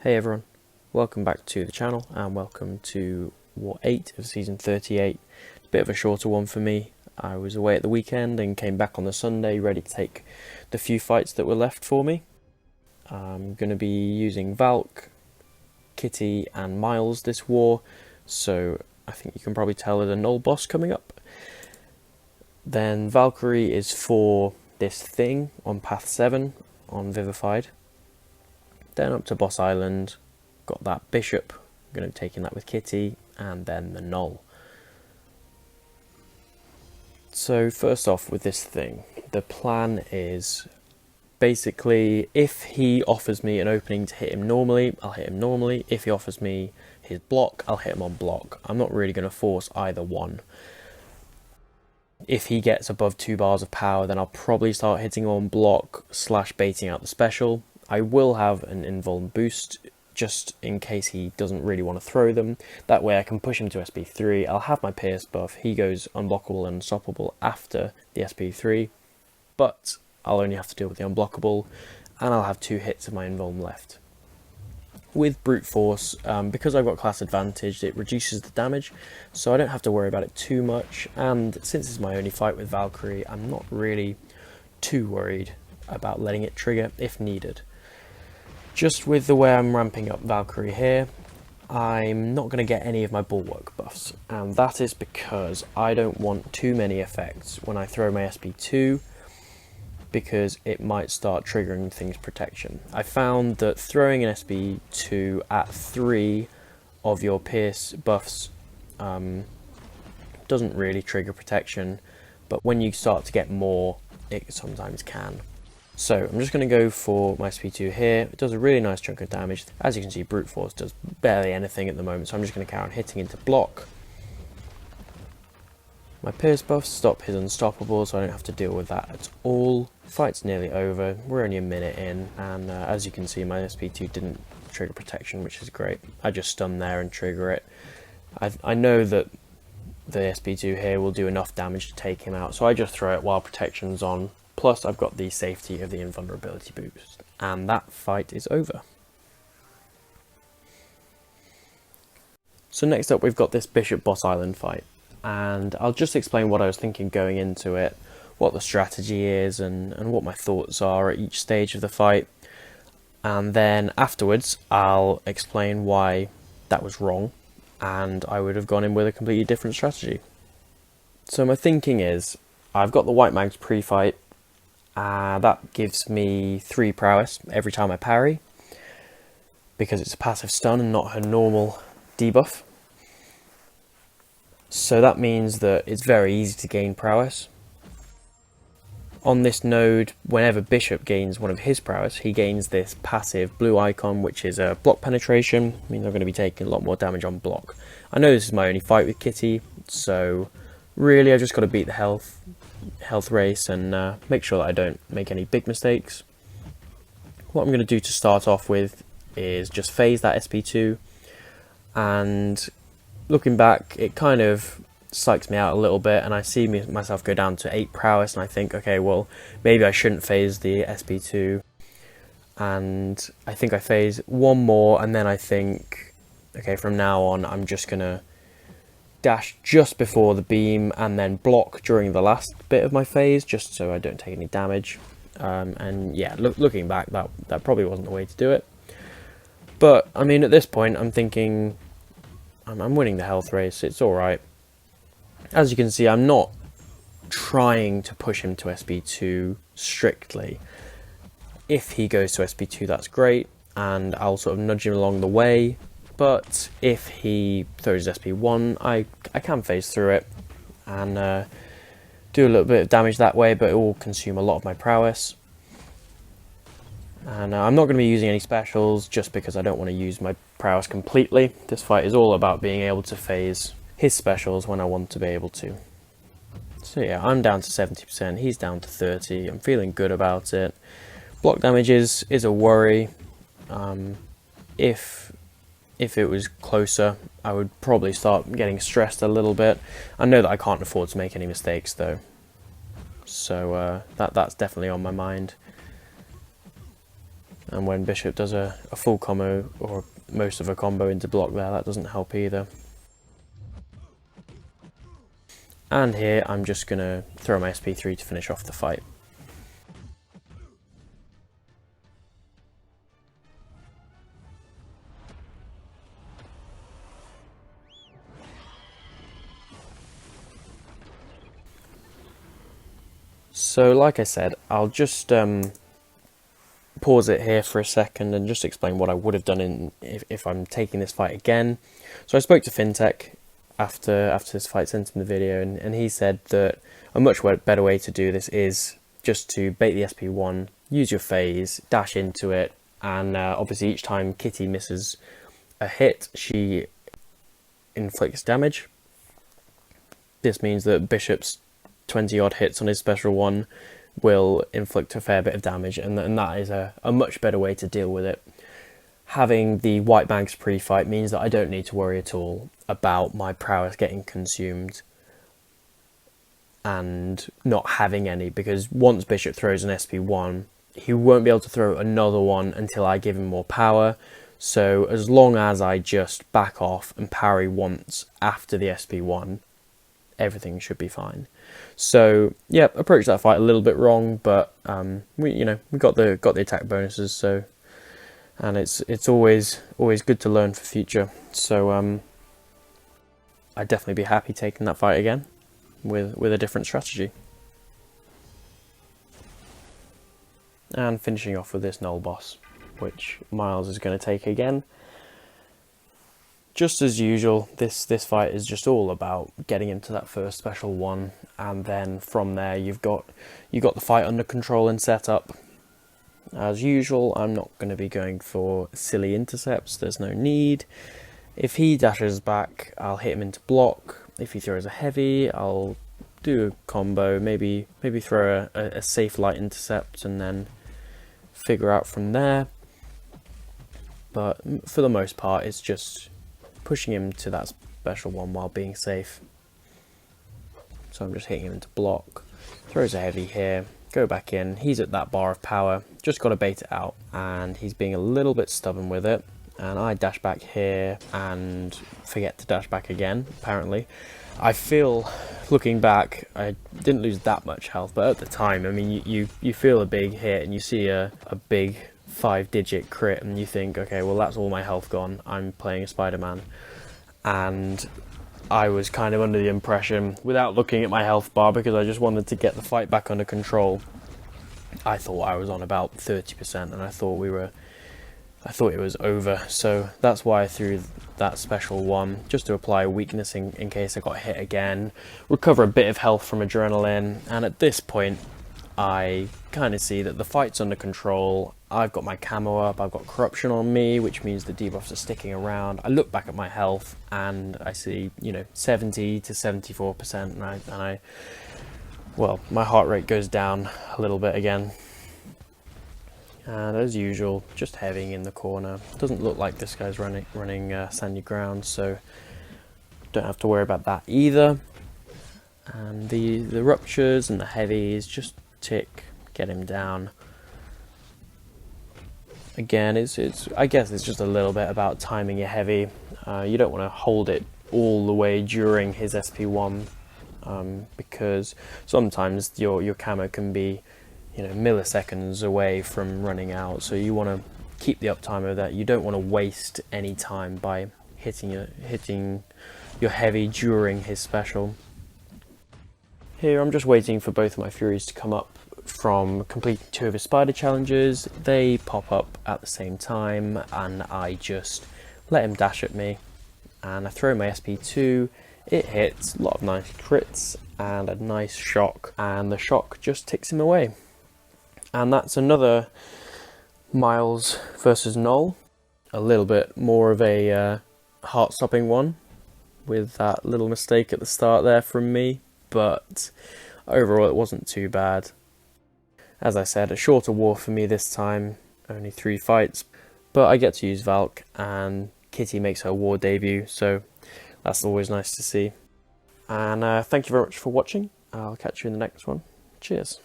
Hey everyone, welcome back to the channel and welcome to War 8 of Season 38. It's a bit of a shorter one for me. I was away at the weekend and came back on the Sunday ready to take the few fights that were left for me. I'm going to be using Valk, Kitty and Miles this war, so I think you can probably tell there's a Knull boss coming up. Then Valkyrie is for this thing on Path 7 on Vivified. Then up to Boss Island, got that Bishop, I'm going to be taking that with Kitty, and then the Knull. So first off with this thing, the plan is basically if he offers me an opening to hit him normally, I'll hit him normally. If he offers me his block, I'll hit him on block. I'm not really going to force either one. If he gets above 2 bars of power, then I'll probably start hitting him on block / baiting out the special. I will have an invuln boost just in case he doesn't really want to throw them. That way I can push him to SP3. I'll have my Pierce buff. He goes unblockable and unstoppable after the SP3. But I'll only have to deal with the unblockable. And I'll have 2 hits of my invuln left. With Brute Force, because I've got class advantage, it reduces the damage. So I don't have to worry about it too much. And since it's my only fight with Valkyrie, I'm not really too worried about letting it trigger if needed. Just with the way I'm ramping up Valkyrie here, I'm not going to get any of my bulwark buffs, and that is because I don't want too many effects when I throw my SP2, because it might start triggering things protection. I found that throwing an SP2 at 3 of your Pierce buffs doesn't really trigger protection, but when you start to get more, it sometimes can. So I'm just going to go for my SP2 here. It does a really nice chunk of damage. As you can see, Brute Force does barely anything at the moment, so I'm just going to carry on hitting into block. My Pierce buffs stop his unstoppable, so I don't have to deal with that at all. Fight's nearly over. We're only a minute in, and as you can see, my SP2 didn't trigger protection, which is great. I just stun there and trigger it. I know that the SP2 here will do enough damage to take him out, so I just throw it while protection's on. Plus, I've got the safety of the invulnerability boost, and that fight is over. So next up, we've got this Bishop Boss Island fight, and I'll just explain what I was thinking going into it, what the strategy is, and what my thoughts are at each stage of the fight. And then afterwards, I'll explain why that was wrong, and I would have gone in with a completely different strategy. So my thinking is, I've got the White Mags pre-fight. That gives me 3 prowess every time I parry, because it's a passive stun and not her normal debuff. So that means that it's very easy to gain prowess. On this node, whenever Bishop gains one of his prowess, he gains this passive blue icon, which is a block penetration. I mean, they're going to be taking a lot more damage on block. I know this is my only fight with Kitty, so really I've just got to beat the health race and make sure that I don't make any big mistakes. What I'm going to do to start off with is just phase that SP2, and looking back, it kind of psychs me out a little bit, and I see myself go down to 8 prowess, and I think, okay, well, maybe I shouldn't phase the SP2, and I think I phase one more, and then I think, okay, from now on, I'm just going to dash just before the beam and then block during the last bit of my phase, just so I don't take any damage. And yeah, looking back, that probably wasn't the way to do it. But I mean, at this point, I'm thinking I'm winning the health race. It's all right. As you can see, I'm not trying to push him to SP2 strictly. If he goes to SP2, that's great, and I'll sort of nudge him along the way. But if he throws SP1, I can phase through it and do a little bit of damage that way, but it will consume a lot of my prowess. And I'm not going to be using any specials just because I don't want to use my prowess completely. This fight is all about being able to phase his specials when I want to be able to. So yeah, I'm down to 70%, he's down to 30%, I'm feeling good about it. Block damage is a worry. If it was closer, I would probably start getting stressed a little bit. I know that I can't afford to make any mistakes though, so that's definitely on my mind. And when Bishop does a full combo, or most of a combo into block there, that doesn't help either. And here I'm just going to throw my SP3 to finish off the fight. So like I said, I'll just pause it here for a second and just explain what I would have done if I'm taking this fight again. So I spoke to FinTech after this fight, sent him the video, and he said that a much better way to do this is just to bait the SP1, use your phase, dash into it, and obviously each time Kitty misses a hit, she inflicts damage. This means that Bishop's 20 odd hits on his special one will inflict a fair bit of damage, and that is a much better way to deal with it. Having the white bags pre-fight means that I don't need to worry at all about my prowess getting consumed and not having any, because once Bishop throws an SP1, he won't be able to throw another one until I give him more power. So as long as I just back off and parry once after the SP1, everything should be fine. So yeah, approached that fight a little bit wrong, but we got the attack bonuses, so, and it's always good to learn for future. So I'd definitely be happy taking that fight again with a different strategy. And finishing off with this Knull boss, which Miles is going to take again. Just as usual, this fight is just all about getting into that first special one, and then from there you've got the fight under control and set up. As usual, I'm not going to be going for silly intercepts, there's no need. If he dashes back, I'll hit him into block. If he throws a heavy, I'll do a combo, maybe throw a safe light intercept and then figure out from there. But for the most part, it's just pushing him to that special one while being safe. So I'm just hitting him into block, throws a heavy here, go back in, he's at that bar of power, just got to bait it out, and he's being a little bit stubborn with it, and I dash back here and forget to dash back again, apparently. I feel, looking back, I didn't lose that much health, but at the time, I mean, you feel a big hit and you see a big 5-digit crit and you think, okay, well that's all my health gone, I'm playing a Spider-Man. And I was kind of under the impression, without looking at my health bar, because I just wanted to get the fight back under control, I thought I was on about 30% and I thought it was over. So that's why I threw that special one, just to apply a weakness in case I got hit again, recover a bit of health from adrenaline, and at this point I kind of see that the fight's under control. I've got my camo up, I've got corruption on me, which means the debuffs are sticking around. I look back at my health and I see, 70 to 74%, and well, my heart rate goes down a little bit again. And as usual, just heavying in the corner. Doesn't look like this guy's running sandy ground, so don't have to worry about that either. And the ruptures and the heavies, just tick, get him down. Again, I guess it's just a little bit about timing your heavy. You don't want to hold it all the way during his SP1, because sometimes your camo can be milliseconds away from running out, so you want to keep the uptime of that. You don't want to waste any time by hitting your heavy during his special. Here I'm just waiting for both of my Furies to come up from completing 2 of his spider challenges. They pop up at the same time and I just let him dash at me, and I throw my SP2, it hits, a lot of nice crits and a nice shock, and the shock just ticks him away. And that's another Miles versus Knull, a little bit more of a heart-stopping one, with that little mistake at the start there from me, but overall it wasn't too bad. As I said, a shorter war for me this time, only 3 fights, but I get to use Valk, and Kitty makes her war debut, so that's always nice to see. And thank you very much for watching. I'll catch you in the next one. Cheers.